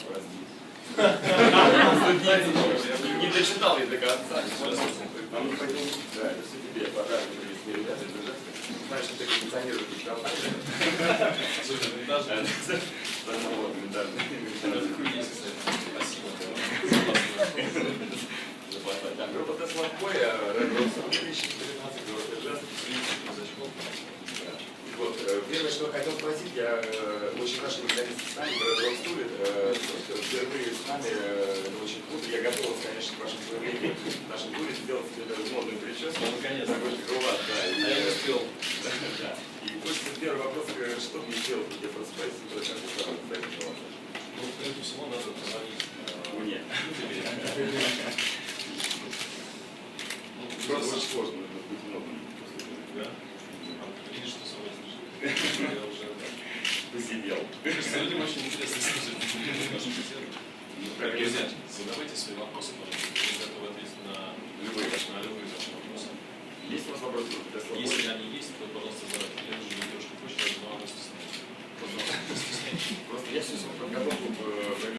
простить. Не дочитал я до конца. А мы пойдем, да, это все тебе подарок, если ребята держатся. Знаешь, что ты кондиционируешь не стал. Слушай, винтажный. Вот, винтажный. Спасибо. Так, группа Теслакой, Red Rose 2019, город Ижевск, казачков. Вот, первое, что я хотел спросить, я очень рад, что вы наконец-то с нами, Red Rose Tour, впервые с нами, это очень круто. Я готовился, конечно, к вашему появлению в нашем туре сделать модную прическу. Ну, наконец-то. Такой крылат, да. А я не успел. Да. И хочется первый вопрос, что мне делать, где просыпаюсь, как вы сразу ставите желание? Ну, прежде всего, надо позвонить мне. тебе. Просто очень сложно, нужно быть много. Да? Видишь, что со мной слышишь? Я уже посидел. людям очень интересно слушать нашу беседу. Друзья, задавайте свои вопросы, пожалуйста. Мы готовы ответить на любые ваши вопросы. Есть у вас вопросы? Если они есть, то, пожалуйста, задавайте. Я уже девушка хочет,